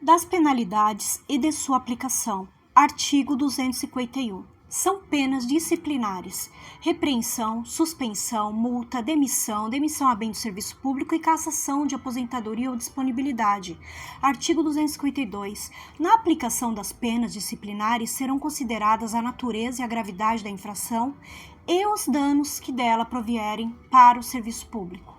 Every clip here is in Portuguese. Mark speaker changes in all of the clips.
Speaker 1: Das penalidades e de sua aplicação. Artigo 251. São penas disciplinares: repreensão, suspensão, multa, demissão a bem do serviço público e cassação de aposentadoria ou disponibilidade. Artigo 252. Na aplicação das penas disciplinares serão consideradas a natureza e a gravidade da infração e os danos que dela provierem para o serviço público.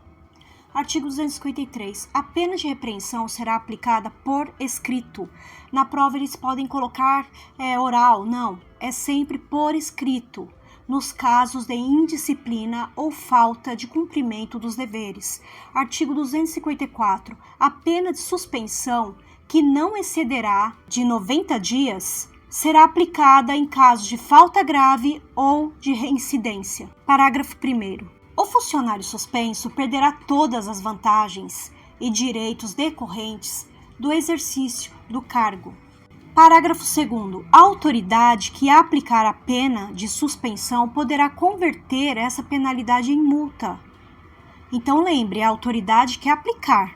Speaker 1: Artigo 253. A pena de repreensão será aplicada por escrito. Na prova eles podem colocar oral, não, é sempre por escrito, nos casos de indisciplina ou falta de cumprimento dos deveres. Artigo 254. A pena de suspensão, que não excederá de 90 dias, será aplicada em casos de falta grave ou de reincidência. Parágrafo 1º. O funcionário suspenso perderá todas as vantagens e direitos decorrentes do exercício do cargo. Parágrafo 2º. A autoridade que aplicar a pena de suspensão poderá converter essa penalidade em multa. Então lembre, a autoridade que aplicar,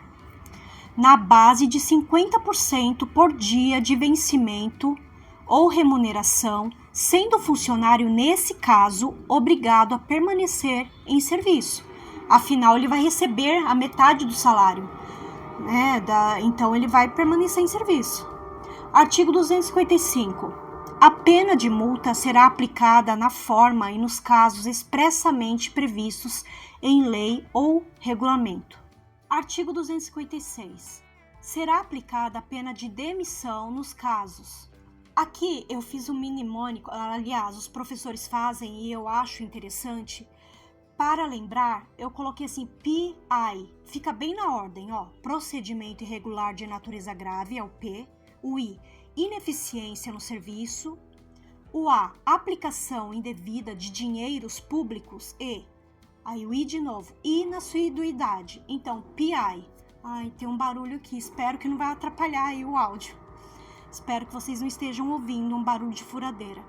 Speaker 1: na base de 50% por dia de vencimento ou remuneração, sendo o funcionário, nesse caso, obrigado a permanecer em serviço. Afinal, ele vai receber a metade do salário, então ele vai permanecer em serviço. Artigo 255. A pena de multa será aplicada na forma e nos casos expressamente previstos em lei ou regulamento. Artigo 256. Será aplicada a pena de demissão nos casos. Aqui eu fiz um mnemônico, aliás, os professores fazem e eu acho interessante. Para lembrar, eu coloquei assim, PI, fica bem na ordem, ó. Procedimento irregular de natureza grave, é o P. O I, ineficiência no serviço. O A, aplicação indevida de dinheiros públicos e, aí o I de novo, inassiduidade. Então, PI. Tem um barulho aqui, espero que não vai atrapalhar aí o áudio. Espero que vocês não estejam ouvindo um barulho de furadeira.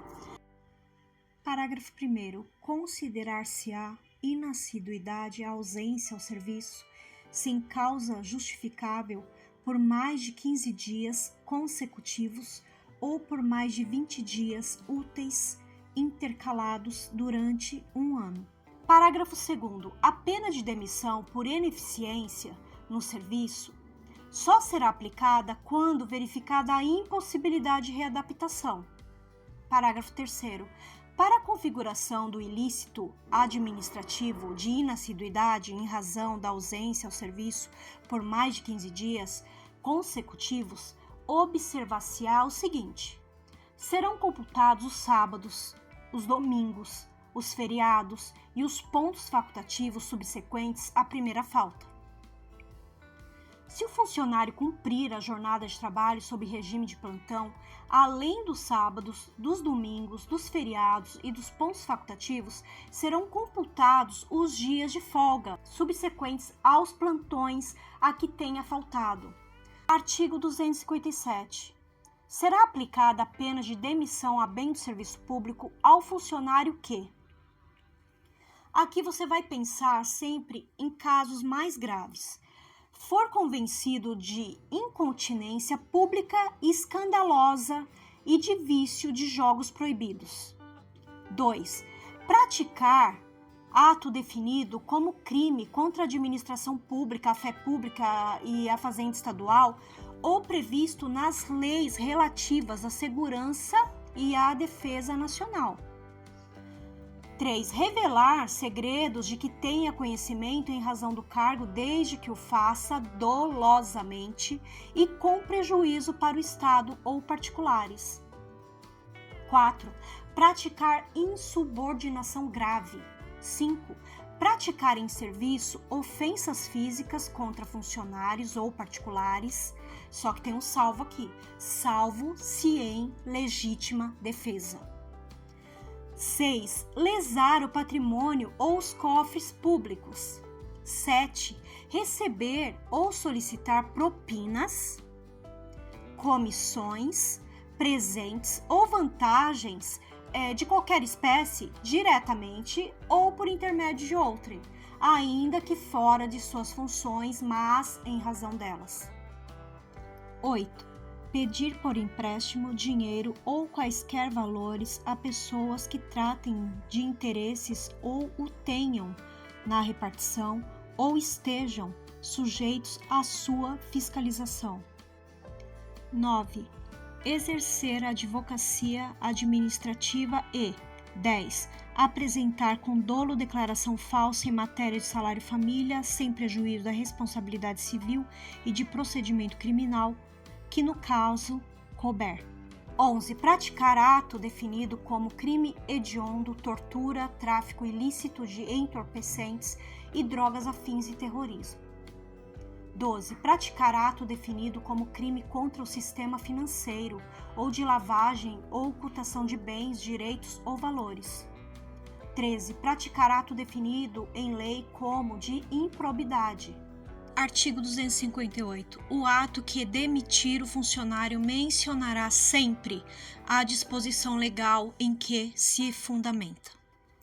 Speaker 1: Parágrafo 1º. Considerar-se-á inassiduidade a ausência ao serviço, sem causa justificável, por mais de 15 dias consecutivos ou por mais de 20 dias úteis intercalados durante um ano. Parágrafo 2º. A pena de demissão por ineficiência no serviço só será aplicada quando verificada a impossibilidade de readaptação. Parágrafo 3º. Para a configuração do ilícito administrativo de inassiduidade em razão da ausência ao serviço por mais de 15 dias consecutivos, observar-se-á o seguinte: serão computados os sábados, os domingos, os feriados e os pontos facultativos subsequentes à primeira falta. Se o funcionário cumprir a jornada de trabalho sob regime de plantão, além dos sábados, dos domingos, dos feriados e dos pontos facultativos, serão computados os dias de folga subsequentes aos plantões a que tenha faltado. Artigo 257. Será aplicada a pena de demissão a bem do serviço público ao funcionário que... Aqui você vai pensar sempre em casos mais graves. For convencido de incontinência pública escandalosa e de vício de jogos proibidos. 2. Praticar ato definido como crime contra a administração pública, a fé pública e a fazenda estadual ou previsto nas leis relativas à segurança e à defesa nacional. 3. Revelar segredos de que tenha conhecimento em razão do cargo, desde que o faça dolosamente e com prejuízo para o Estado ou particulares. 4. Praticar insubordinação grave. 5. Praticar em serviço ofensas físicas contra funcionários ou particulares, só que tem um salvo aqui, salvo se em legítima defesa. 6. Lesar o patrimônio ou os cofres públicos. 7. Receber ou solicitar propinas, comissões, presentes ou vantagens de qualquer espécie, diretamente ou por intermédio de outrem, ainda que fora de suas funções, mas em razão delas. 8. pedir por empréstimo, dinheiro ou quaisquer valores a pessoas que tratem de interesses ou o tenham na repartição ou estejam sujeitos à sua fiscalização. 9. Exercer a advocacia administrativa e 10. Apresentar com dolo declaração falsa em matéria de salário-família sem prejuízo da responsabilidade civil e de procedimento criminal, que no caso couber. 11. Praticar ato definido como crime hediondo, tortura, tráfico ilícito de entorpecentes e drogas afins e terrorismo. 12. Praticar ato definido como crime contra o sistema financeiro ou de lavagem ou ocultação de bens, direitos ou valores. 13. Praticar ato definido em lei como de improbidade. Artigo 258. O ato que demitir o funcionário mencionará sempre a disposição legal em que se fundamenta.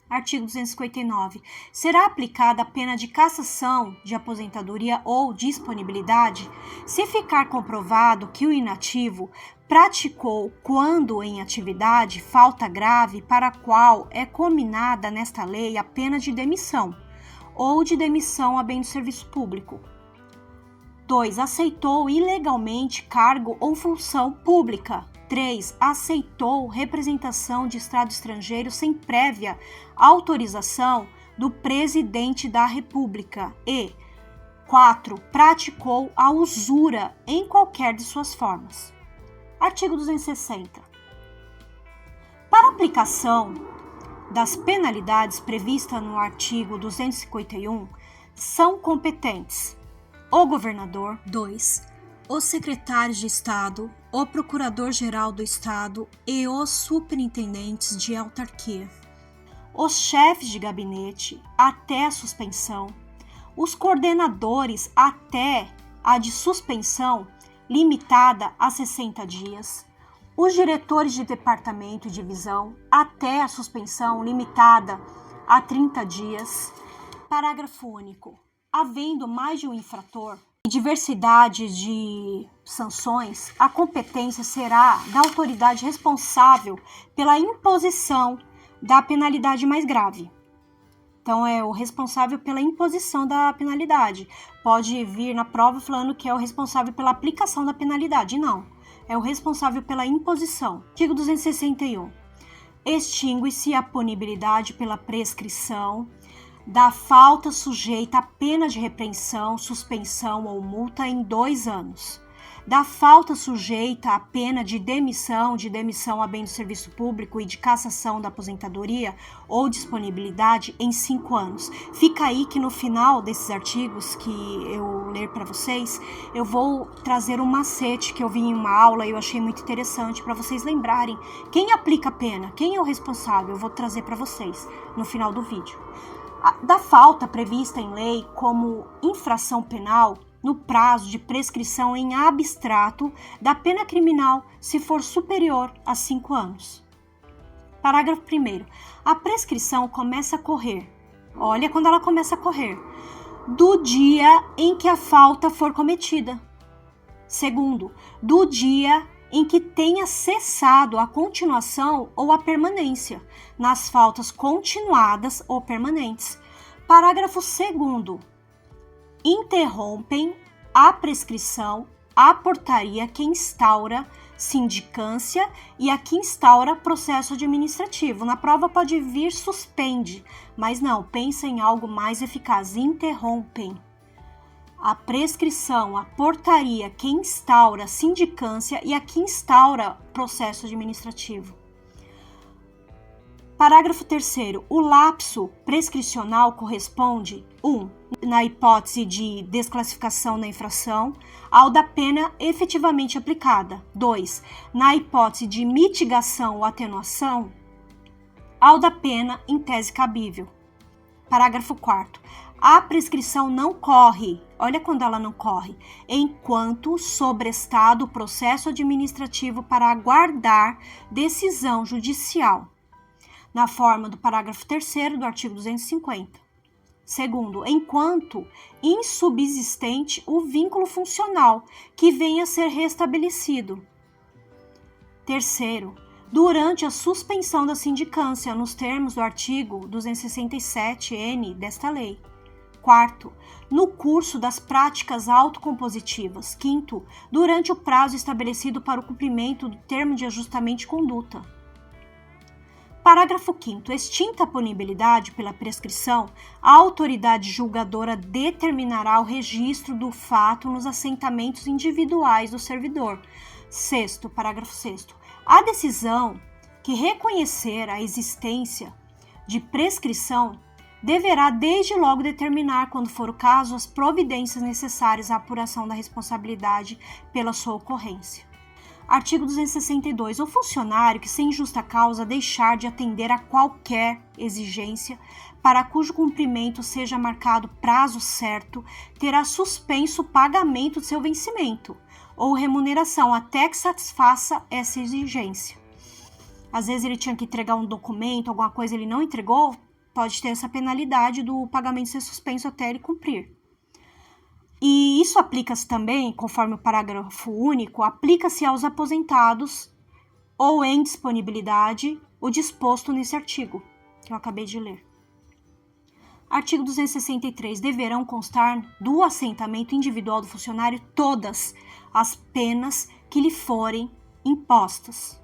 Speaker 1: Artigo 259. Será aplicada a pena de cassação de aposentadoria ou disponibilidade se ficar comprovado que o inativo praticou, quando em atividade, falta grave para a qual é cominada nesta lei a pena de demissão ou de demissão a bem do serviço público. 2. Aceitou ilegalmente cargo ou função pública. 3. Aceitou representação de Estado estrangeiro sem prévia autorização do Presidente da República. E 4. Praticou a usura em qualquer de suas formas. Artigo 260. Para aplicação das penalidades previstas no artigo 251, são competentes o governador. 2. Os secretários de Estado, o procurador-geral do Estado e os superintendentes de autarquia, os chefes de gabinete até a suspensão, os coordenadores até a de suspensão limitada a 60 dias, os diretores de departamento e divisão até a suspensão limitada a 30 dias. Parágrafo único. Havendo mais de um infrator e diversidade de sanções, a competência será da autoridade responsável pela imposição da penalidade mais grave. Então, é o responsável pela imposição da penalidade. Pode vir na prova falando que é o responsável pela aplicação da penalidade. Não, é o responsável pela imposição. Artigo 261. Extingue-se a punibilidade pela prescrição da falta sujeita a pena de repreensão, suspensão ou multa em 2 anos. Da falta sujeita a pena de demissão a bem do serviço público e de cassação da aposentadoria ou disponibilidade em 5 anos. Fica aí que no final desses artigos que eu ler para vocês, eu vou trazer um macete que eu vi em uma aula e eu achei muito interessante para vocês lembrarem quem aplica a pena, quem é o responsável. Eu vou trazer para vocês no final do vídeo. Da falta prevista em lei como infração penal no prazo de prescrição em abstrato da pena criminal se for superior a 5 anos. Parágrafo 1º. A prescrição começa a correr. Olha quando ela começa a correr. Do dia em que a falta for cometida. Segundo, do dia em que tenha cessado a continuação ou a permanência nas faltas continuadas ou permanentes. Parágrafo 2º. Interrompem a prescrição a portaria que instaura sindicância e a que instaura processo administrativo. Na prova pode vir suspende, mas não, pensa em algo mais eficaz. Interrompem a prescrição, a portaria que instaura sindicância e a que instaura processo administrativo. Parágrafo 3º. O lapso prescricional corresponde 1. Na hipótese de desclassificação da infração, ao da pena efetivamente aplicada. 2. Na hipótese de mitigação ou atenuação, ao da pena em tese cabível. Parágrafo 4º. A prescrição não corre, olha quando ela não corre, enquanto sobrestado o processo administrativo para aguardar decisão judicial, na forma do parágrafo 3º do artigo 250. Segundo, enquanto insubsistente o vínculo funcional que venha a ser restabelecido. Terceiro, durante a suspensão da sindicância, nos termos do artigo 267-N desta lei. Quarto, no curso das práticas autocompositivas. Quinto, durante o prazo estabelecido para o cumprimento do termo de ajustamento de conduta. Parágrafo 5º. Extinta a punibilidade pela prescrição, a autoridade julgadora determinará o registro do fato nos assentamentos individuais do servidor. Sexto, parágrafo 6º. A decisão que reconhecer a existência de prescrição deverá desde logo determinar, quando for o caso, as providências necessárias à apuração da responsabilidade pela sua ocorrência. Artigo 262. O funcionário que, sem justa causa, deixar de atender a qualquer exigência para cujo cumprimento seja marcado prazo certo, terá suspenso o pagamento de seu vencimento ou remuneração até que satisfaça essa exigência. Às vezes ele tinha que entregar um documento, alguma coisa ele não entregou, pode ter essa penalidade do pagamento ser suspenso até ele cumprir. E isso aplica-se também, conforme o parágrafo único, aplica-se aos aposentados ou em disponibilidade o disposto nesse artigo, que eu acabei de ler. Artigo 263. Deverão constar do assentamento individual do funcionário todas as penas que lhe forem impostas.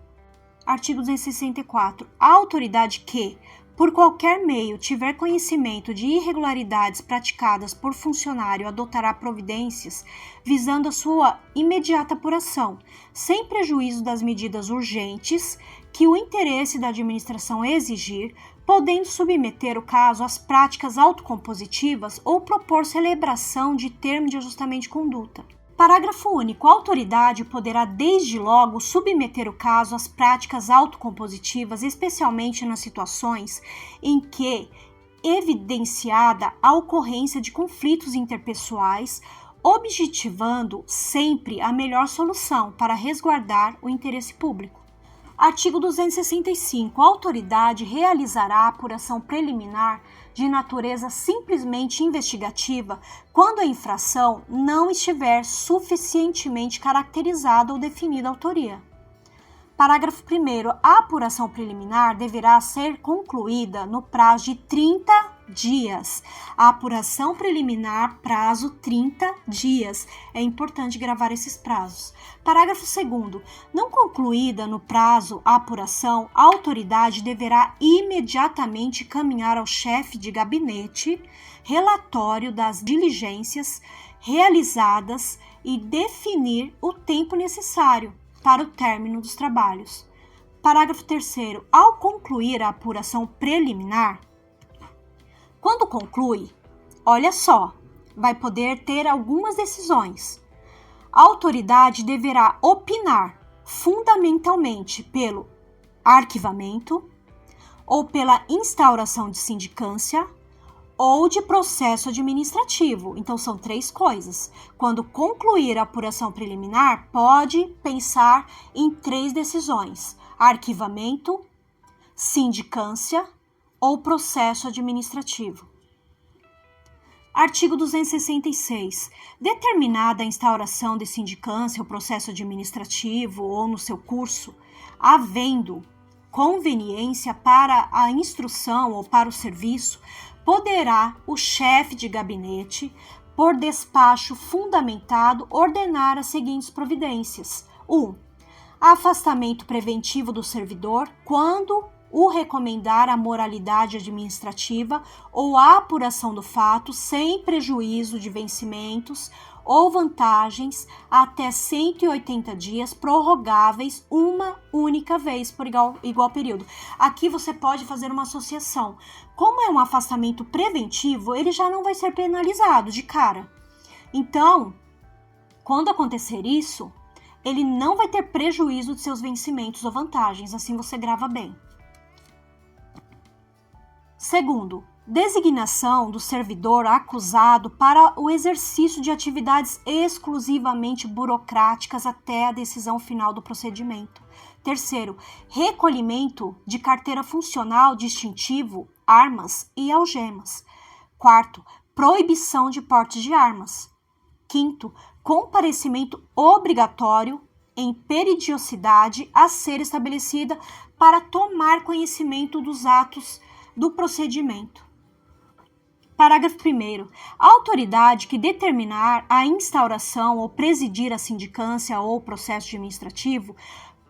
Speaker 1: Artigo 264. A autoridade que, por qualquer meio, tiver conhecimento de irregularidades praticadas por funcionário, adotará providências visando a sua imediata apuração, sem prejuízo das medidas urgentes que o interesse da administração exigir, podendo submeter o caso às práticas autocompositivas ou propor celebração de termo de ajustamento de conduta. Parágrafo único. A autoridade poderá desde logo submeter o caso às práticas autocompositivas, especialmente nas situações em que evidenciada a ocorrência de conflitos interpessoais, objetivando sempre a melhor solução para resguardar o interesse público. Artigo 265. A autoridade realizará a apuração preliminar de natureza simplesmente investigativa quando a infração não estiver suficientemente caracterizada ou definida a autoria. Parágrafo 1º. A apuração preliminar deverá ser concluída no prazo de 30 dias. A apuração preliminar, prazo 30 dias. É importante gravar esses prazos. Parágrafo 2º. Não concluída no prazo a apuração, a autoridade deverá imediatamente caminhar ao chefe de gabinete relatório das diligências realizadas e definir o tempo necessário para o término dos trabalhos. Parágrafo 3º. Ao concluir a apuração preliminar, quando conclui, olha só, vai poder ter algumas decisões. A autoridade deverá opinar fundamentalmente pelo arquivamento ou pela instauração de sindicância ou de processo administrativo. Então, são 3 coisas. Quando concluir a apuração preliminar, pode pensar em 3 decisões: arquivamento, sindicância ou processo administrativo. Artigo 266. Determinada a instauração de sindicância ou processo administrativo ou no seu curso, havendo conveniência para a instrução ou para o serviço, poderá o chefe de gabinete, por despacho fundamentado, ordenar as seguintes providências. 1. Afastamento preventivo do servidor, quando o recomendar a moralidade administrativa ou a apuração do fato, sem prejuízo de vencimentos ou vantagens, até 180 dias, prorrogáveis uma única vez por igual período. Aqui você pode fazer uma associação. Como é um afastamento preventivo, ele já não vai ser penalizado de cara. Então, quando acontecer isso, ele não vai ter prejuízo de seus vencimentos ou vantagens, assim você grava bem. Segundo, designação do servidor acusado para o exercício de atividades exclusivamente burocráticas até a decisão final do procedimento. Terceiro, recolhimento de carteira funcional, distintivo, armas e algemas. Quarto, proibição de porte de armas. Quinto, comparecimento obrigatório em periodicidade a ser estabelecida para tomar conhecimento dos atos do procedimento. Parágrafo 1º. A autoridade que determinar a instauração ou presidir a sindicância ou processo administrativo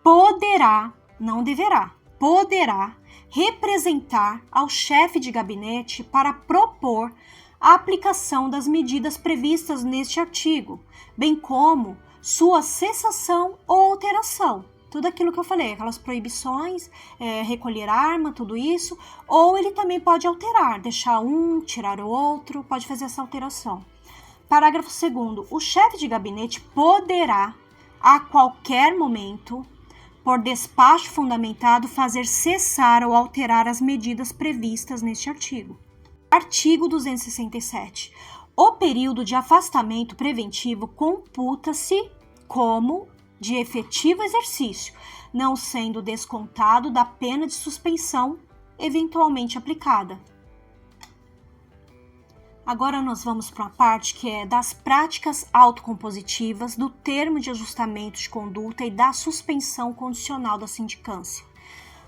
Speaker 1: poderá, não deverá, poderá representar ao chefe de gabinete para propor a aplicação das medidas previstas neste artigo, bem como sua cessação ou alteração. Tudo aquilo que eu falei, aquelas proibições, recolher arma, tudo isso, ou ele também pode alterar, deixar um, tirar o outro, pode fazer essa alteração. Parágrafo 2º. O chefe de gabinete poderá, a qualquer momento, por despacho fundamentado, fazer cessar ou alterar as medidas previstas neste artigo. Artigo 267. O período de afastamento preventivo computa-se como de efetivo exercício, não sendo descontado da pena de suspensão eventualmente aplicada. Agora nós vamos para uma parte que é das práticas autocompositivas, do termo de ajustamento de conduta e da suspensão condicional da sindicância.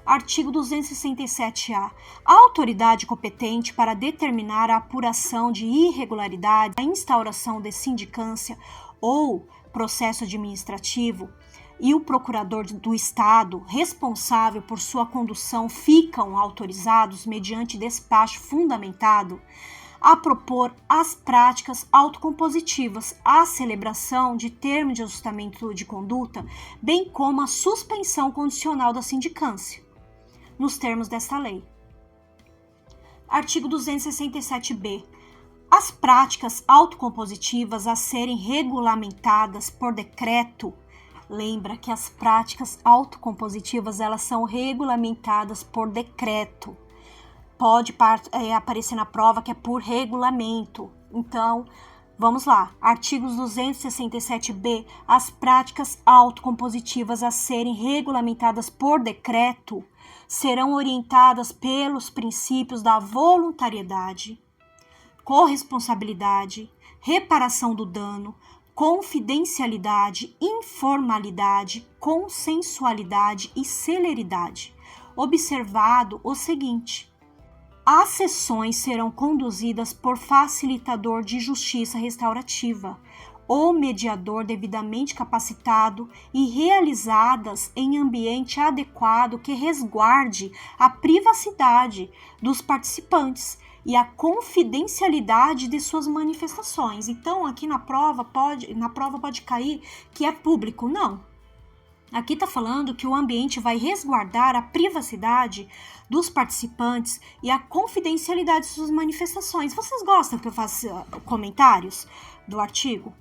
Speaker 1: Artigo 267-A. A autoridade competente para determinar a apuração de irregularidade, a instauração de sindicância ou processo administrativo e o procurador do Estado responsável por sua condução ficam autorizados, mediante despacho fundamentado, a propor as práticas autocompositivas, a celebração de termo de ajustamento de conduta, bem como a suspensão condicional da sindicância, nos termos desta lei. Artigo 267-B. As práticas autocompositivas a serem regulamentadas por decreto, lembra que as práticas autocompositivas elas são regulamentadas por decreto. Pode aparecer na prova que é por regulamento. Então, vamos lá. Artigos 267-B. As práticas autocompositivas a serem regulamentadas por decreto serão orientadas pelos princípios da voluntariedade, corresponsabilidade, reparação do dano, confidencialidade, informalidade, consensualidade e celeridade. Observado o seguinte: as sessões serão conduzidas por facilitador de justiça restaurativa ou mediador devidamente capacitado e realizadas em ambiente adequado que resguarde a privacidade dos participantes e a confidencialidade de suas manifestações. Então, aqui na prova pode cair que é público. Não. Aqui está falando que o ambiente vai resguardar a privacidade dos participantes e a confidencialidade de suas manifestações. Vocês gostam que eu faça comentários do artigo?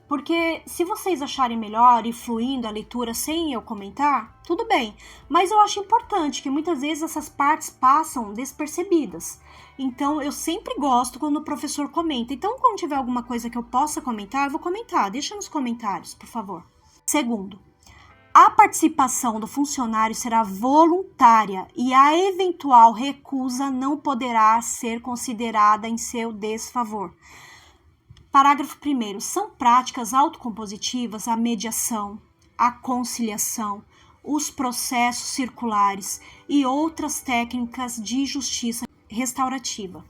Speaker 1: Porque se vocês acharem melhor ir fluindo a leitura sem eu comentar, tudo bem. Mas eu acho importante que muitas vezes essas partes passam despercebidas. Então, eu sempre gosto quando o professor comenta. Então, quando tiver alguma coisa que eu possa comentar, eu vou comentar. Deixa nos comentários, por favor. Segundo, a participação do funcionário será voluntária e a eventual recusa não poderá ser considerada em seu desfavor. Parágrafo 1º. São práticas autocompositivas a mediação, a conciliação, os processos circulares e outras técnicas de justiça restaurativa.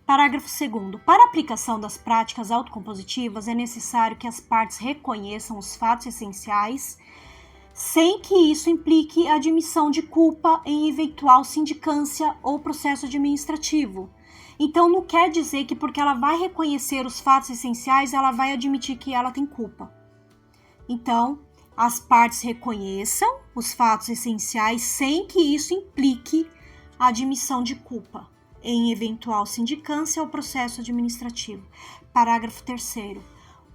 Speaker 1: Parágrafo 2º. Para a aplicação das práticas autocompositivas, é necessário que as partes reconheçam os fatos essenciais, sem que isso implique a admissão de culpa em eventual sindicância ou processo administrativo. Então, não quer dizer que porque ela vai reconhecer os fatos essenciais, ela vai admitir que ela tem culpa. Então, as partes reconheçam os fatos essenciais sem que isso implique a admissão de culpa em eventual sindicância ou processo administrativo. Parágrafo 3º.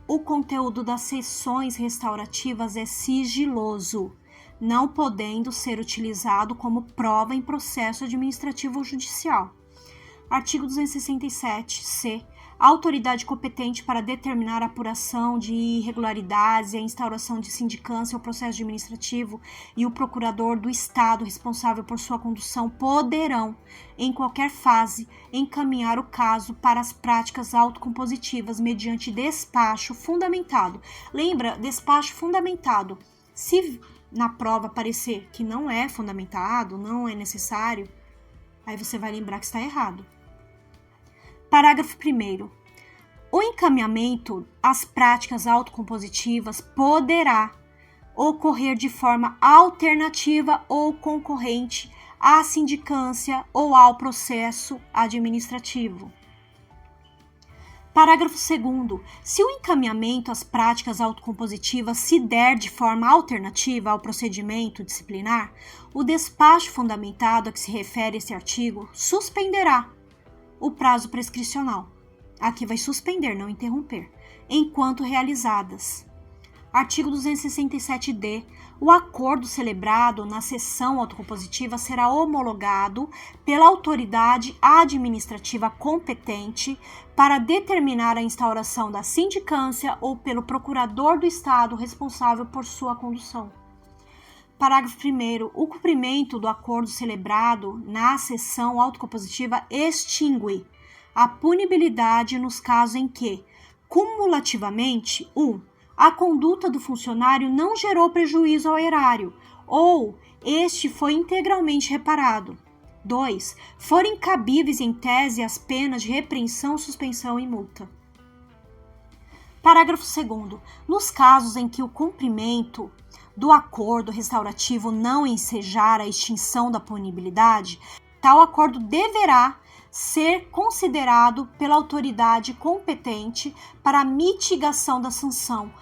Speaker 1: O conteúdo das sessões restaurativas é sigiloso, não podendo ser utilizado como prova em processo administrativo ou judicial. Artigo 267-C. a autoridade competente para determinar a apuração de irregularidades e a instauração de sindicância ou processo administrativo e o procurador do Estado responsável por sua condução poderão, em qualquer fase, encaminhar o caso para as práticas autocompositivas mediante despacho fundamentado. Lembra, despacho fundamentado. Se na prova parecer que não é fundamentado, não é necessário, aí você vai lembrar que está errado. Parágrafo 1º. O encaminhamento às práticas autocompositivas poderá ocorrer de forma alternativa ou concorrente à sindicância ou ao processo administrativo. Parágrafo 2º. Se o encaminhamento às práticas autocompositivas se der de forma alternativa ao procedimento disciplinar, o despacho fundamentado a que se refere esse artigo suspenderá o prazo prescricional. Aqui vai suspender, não interromper, enquanto realizadas. Artigo 267-D. O acordo celebrado na sessão autocompositiva será homologado pela autoridade administrativa competente para determinar a instauração da sindicância ou pelo procurador do Estado responsável por sua condução. Parágrafo 1º. O cumprimento do acordo celebrado na sessão autocompositiva extingue a punibilidade nos casos em que, cumulativamente, 1. A conduta do funcionário não gerou prejuízo ao erário, ou este foi integralmente reparado. 2. Forem cabíveis em tese as penas de repreensão, suspensão e multa. Parágrafo 2º. Nos casos em que o cumprimento do acordo restaurativo não ensejar a extinção da punibilidade, tal acordo deverá ser considerado pela autoridade competente para a mitigação da sanção,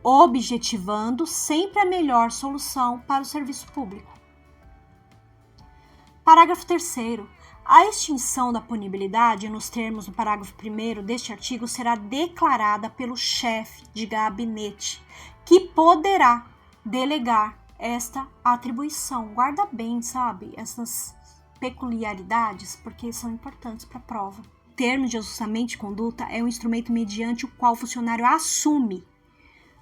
Speaker 1: objetivando sempre a melhor solução para o serviço público. Parágrafo 3º. A extinção da punibilidade, nos termos do parágrafo 1º deste artigo, será declarada pelo chefe de gabinete, que poderá delegar esta atribuição. Guarda bem, sabe, essas peculiaridades, porque são importantes para a prova. O termo de ajustamento de conduta é um instrumento mediante o qual o funcionário assume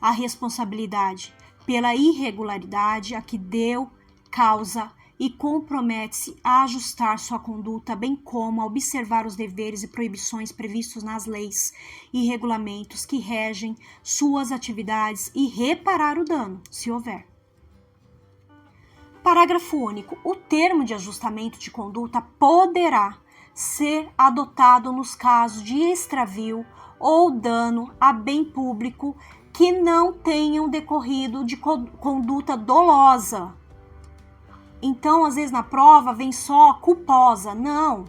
Speaker 1: a responsabilidade pela irregularidade a que deu causa e compromete-se a ajustar sua conduta, bem como a observar os deveres e proibições previstos nas leis e regulamentos que regem suas atividades e reparar o dano, se houver. Parágrafo único. O termo de ajustamento de conduta poderá ser adotado nos casos de extravio ou dano a bem público que não tenham decorrido de conduta dolosa. Então, às vezes na prova vem só culposa. Não,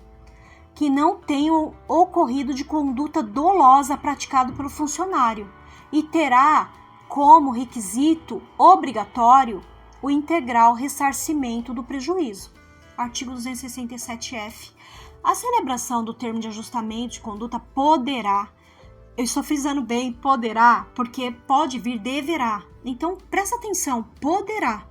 Speaker 1: que não tenham ocorrido de conduta dolosa praticada pelo funcionário e terá como requisito obrigatório o integral ressarcimento do prejuízo. Artigo 267-F. A celebração do termo de ajustamento de conduta poderá, eu estou frisando bem, poderá, porque pode vir deverá. Então, presta atenção, poderá.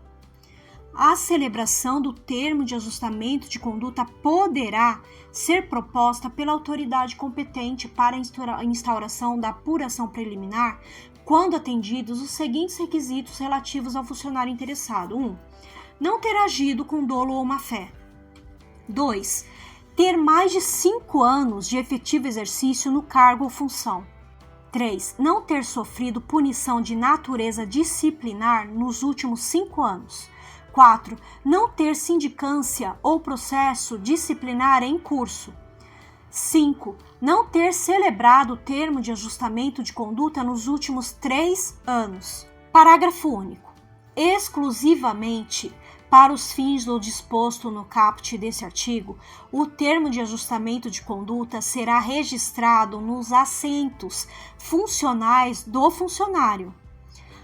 Speaker 1: A celebração do termo de ajustamento de conduta poderá ser proposta pela autoridade competente para a instauração da apuração preliminar quando atendidos os seguintes requisitos relativos ao funcionário interessado. 1. Não ter agido com dolo ou má-fé. 2. Ter mais de 5 anos de efetivo exercício no cargo ou função. 3. Não ter sofrido punição de natureza disciplinar nos últimos 5 anos. 4. Não ter sindicância ou processo disciplinar em curso. 5. Não ter celebrado o termo de ajustamento de conduta nos últimos 3 anos. Parágrafo único. Exclusivamente para os fins do disposto no caput desse artigo, o termo de ajustamento de conduta será registrado nos assentos funcionais do funcionário.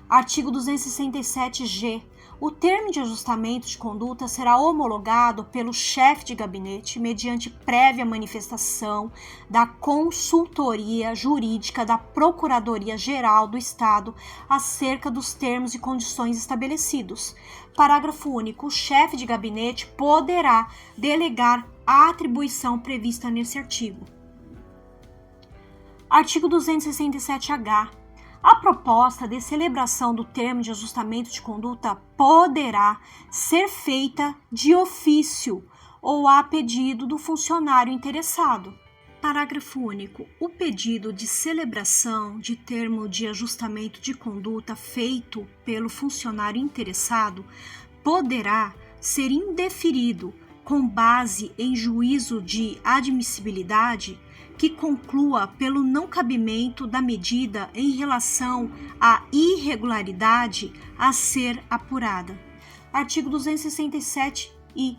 Speaker 1: Artigo 267-G. O termo de ajustamento de conduta será homologado pelo chefe de gabinete mediante prévia manifestação da consultoria jurídica da Procuradoria-Geral do Estado acerca dos termos e condições estabelecidos. Parágrafo único. O chefe de gabinete poderá delegar a atribuição prevista nesse artigo. Artigo 267-H. A proposta de celebração do termo de ajustamento de conduta poderá ser feita de ofício ou a pedido do funcionário interessado. Parágrafo único. O pedido de celebração de termo de ajustamento de conduta feito pelo funcionário interessado poderá ser indeferido com base em juízo de admissibilidade que conclua pelo não cabimento da medida em relação à irregularidade a ser apurada. Artigo 267-I.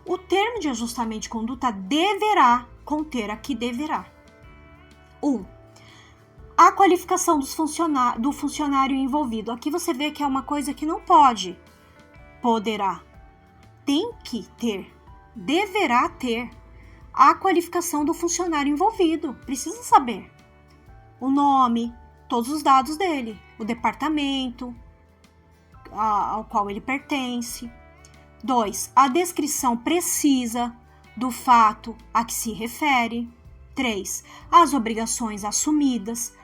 Speaker 1: O termo de ajustamento de conduta deverá conter aqui deverá. 1. A qualificação do funcionário envolvido. Aqui você vê que é uma coisa que não pode. Poderá. Tem que ter. Deverá ter a qualificação do funcionário envolvido. Precisa saber o nome, todos os dados dele, o departamento ao qual ele pertence. 2. A descrição precisa do fato a que se refere. 3. As obrigações assumidas.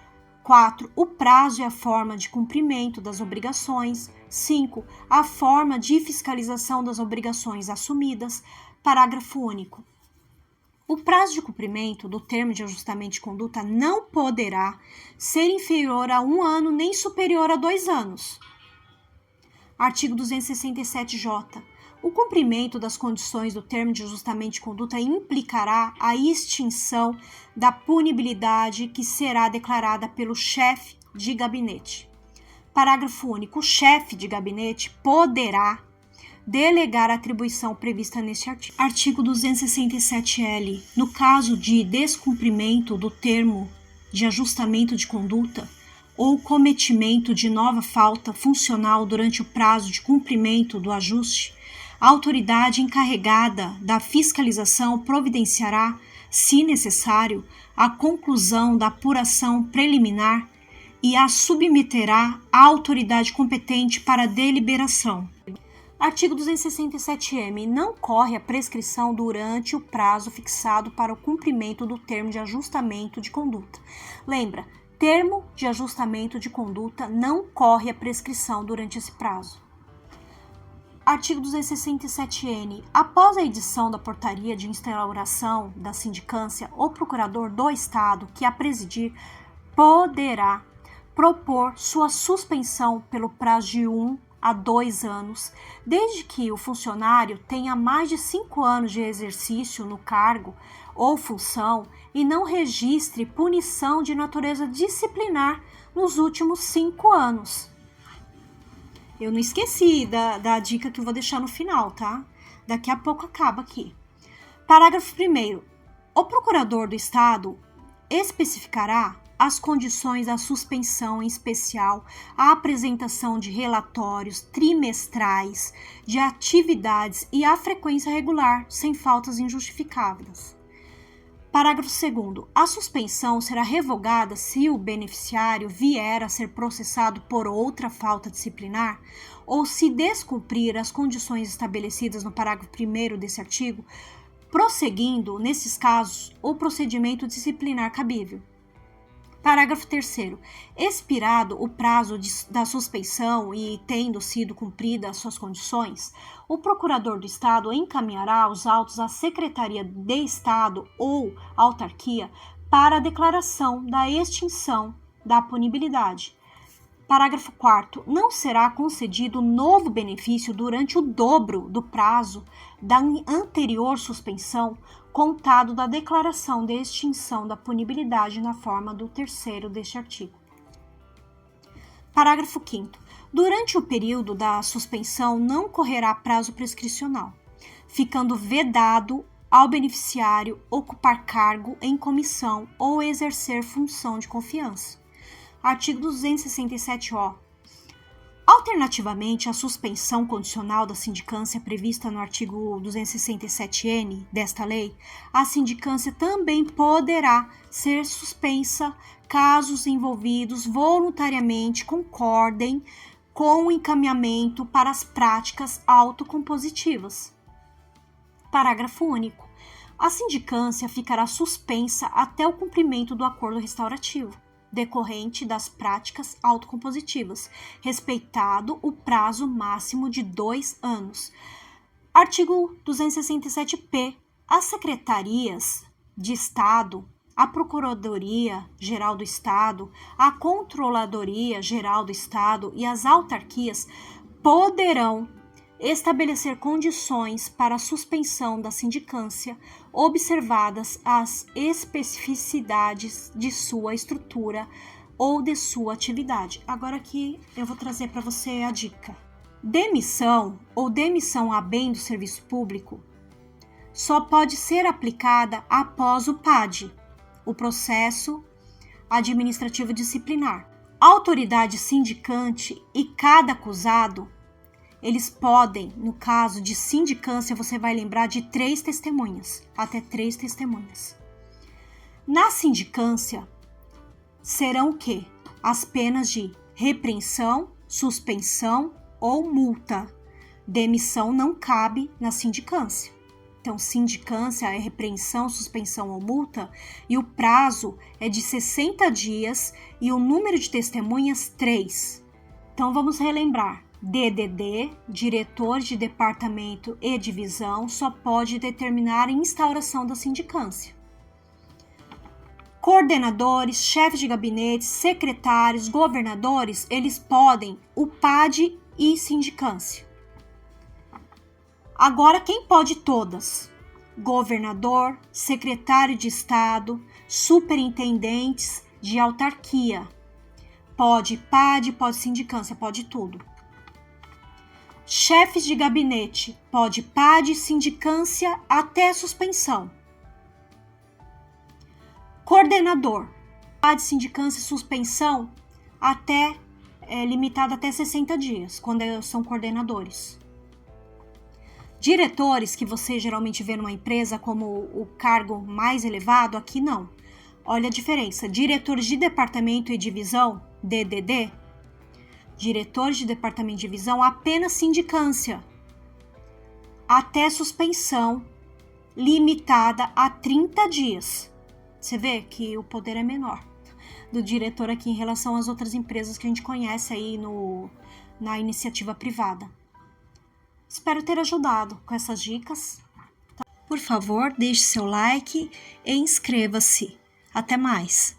Speaker 1: 4. O prazo e a forma de cumprimento das obrigações. 5. A forma de fiscalização das obrigações assumidas. Parágrafo único. O prazo de cumprimento do termo de ajustamento de conduta não poderá ser inferior a 1 ano nem superior a 2 anos. Artigo 267-J. O cumprimento das condições do termo de ajustamento de conduta implicará a extinção da punibilidade que será declarada pelo chefe de gabinete. Parágrafo único. O chefe de gabinete poderá delegar a atribuição prevista neste artigo. Artigo 267-L. No caso de descumprimento do termo de ajustamento de conduta ou cometimento de nova falta funcional durante o prazo de cumprimento do ajuste, a autoridade encarregada da fiscalização providenciará, se necessário, a conclusão da apuração preliminar e a submeterá à autoridade competente para deliberação. Artigo 267-M. Não corre a prescrição durante o prazo fixado para o cumprimento do termo de ajustamento de conduta. Lembra, termo de ajustamento de conduta não corre a prescrição durante esse prazo. Artigo 267-N. Após a edição da portaria de instauração da sindicância, o procurador do Estado que a presidir poderá propor sua suspensão pelo prazo de 1 a 2 anos, desde que o funcionário tenha mais de 5 anos de exercício no cargo ou função e não registre punição de natureza disciplinar nos últimos 5 anos. Eu não esqueci da dica que eu vou deixar no final, tá? Daqui a pouco acaba aqui. Parágrafo 1º. O procurador do Estado especificará as condições da suspensão, em especial a apresentação de relatórios trimestrais de atividades e a frequência regular, sem faltas injustificáveis. Parágrafo 2º. A suspensão será revogada se o beneficiário vier a ser processado por outra falta disciplinar ou se descumprir as condições estabelecidas no parágrafo 1º desse artigo, prosseguindo, nesses casos, o procedimento disciplinar cabível. Parágrafo 3º. Expirado o prazo da suspensão e tendo sido cumpridas as suas condições, o procurador do Estado encaminhará os autos à Secretaria de Estado ou autarquia para a declaração da extinção da punibilidade. Parágrafo 4º. Não será concedido novo benefício durante o dobro do prazo da anterior suspensão, contado da declaração de extinção da punibilidade na forma do 3º deste artigo. Parágrafo 5º. Durante o período da suspensão não correrá prazo prescricional, ficando vedado ao beneficiário ocupar cargo em comissão ou exercer função de confiança. Artigo 267-O. Alternativamente, a suspensão condicional da sindicância prevista no artigo 267-N desta lei, a sindicância também poderá ser suspensa caso os envolvidos voluntariamente concordem com o encaminhamento para as práticas autocompositivas. Parágrafo único. A sindicância ficará suspensa até o cumprimento do acordo restaurativo, decorrente das práticas autocompositivas, respeitado o prazo máximo de 2 anos. Artigo 267-P. As secretarias de Estado, a Procuradoria-Geral do Estado, a Controladoria-Geral do Estado e as autarquias poderão estabelecer condições para a suspensão da sindicância, observadas as especificidades de sua estrutura ou de sua atividade. Agora aqui eu vou trazer para você a dica. Demissão ou demissão a bem do serviço público só pode ser aplicada após o PAD, o processo administrativo disciplinar. A autoridade sindicante e cada acusado, eles podem, no caso de sindicância, você vai lembrar de 3 testemunhas, até 3 testemunhas. Na sindicância, serão o quê? As penas de repreensão, suspensão ou multa. Demissão não cabe na sindicância. Então, sindicância é repreensão, suspensão ou multa, e o prazo é de 60 dias e o número de testemunhas, 3. Então, vamos relembrar. DDD, diretor de departamento e divisão, só pode determinar a instauração da sindicância. Coordenadores, chefes de gabinete, secretários, governadores, eles podem o PAD e sindicância. Agora, quem pode todas? Governador, secretário de Estado, superintendentes de autarquia. Pode PAD, pode sindicância, pode tudo. Chefes de gabinete, pode PAD, sindicância até suspensão. Coordenador, PAD, sindicância, suspensão limitado até 60 dias, quando são coordenadores. Diretores, que você geralmente vê numa empresa como o cargo mais elevado, aqui não. Olha a diferença. Diretores de departamento e divisão, DDD, diretores de departamento e divisão, apenas sindicância, até suspensão, limitada a 30 dias. Você vê que o poder é menor do diretor aqui em relação às outras empresas que a gente conhece aí na iniciativa privada. Espero ter ajudado com essas dicas. Por favor, deixe seu like e inscreva-se. Até mais!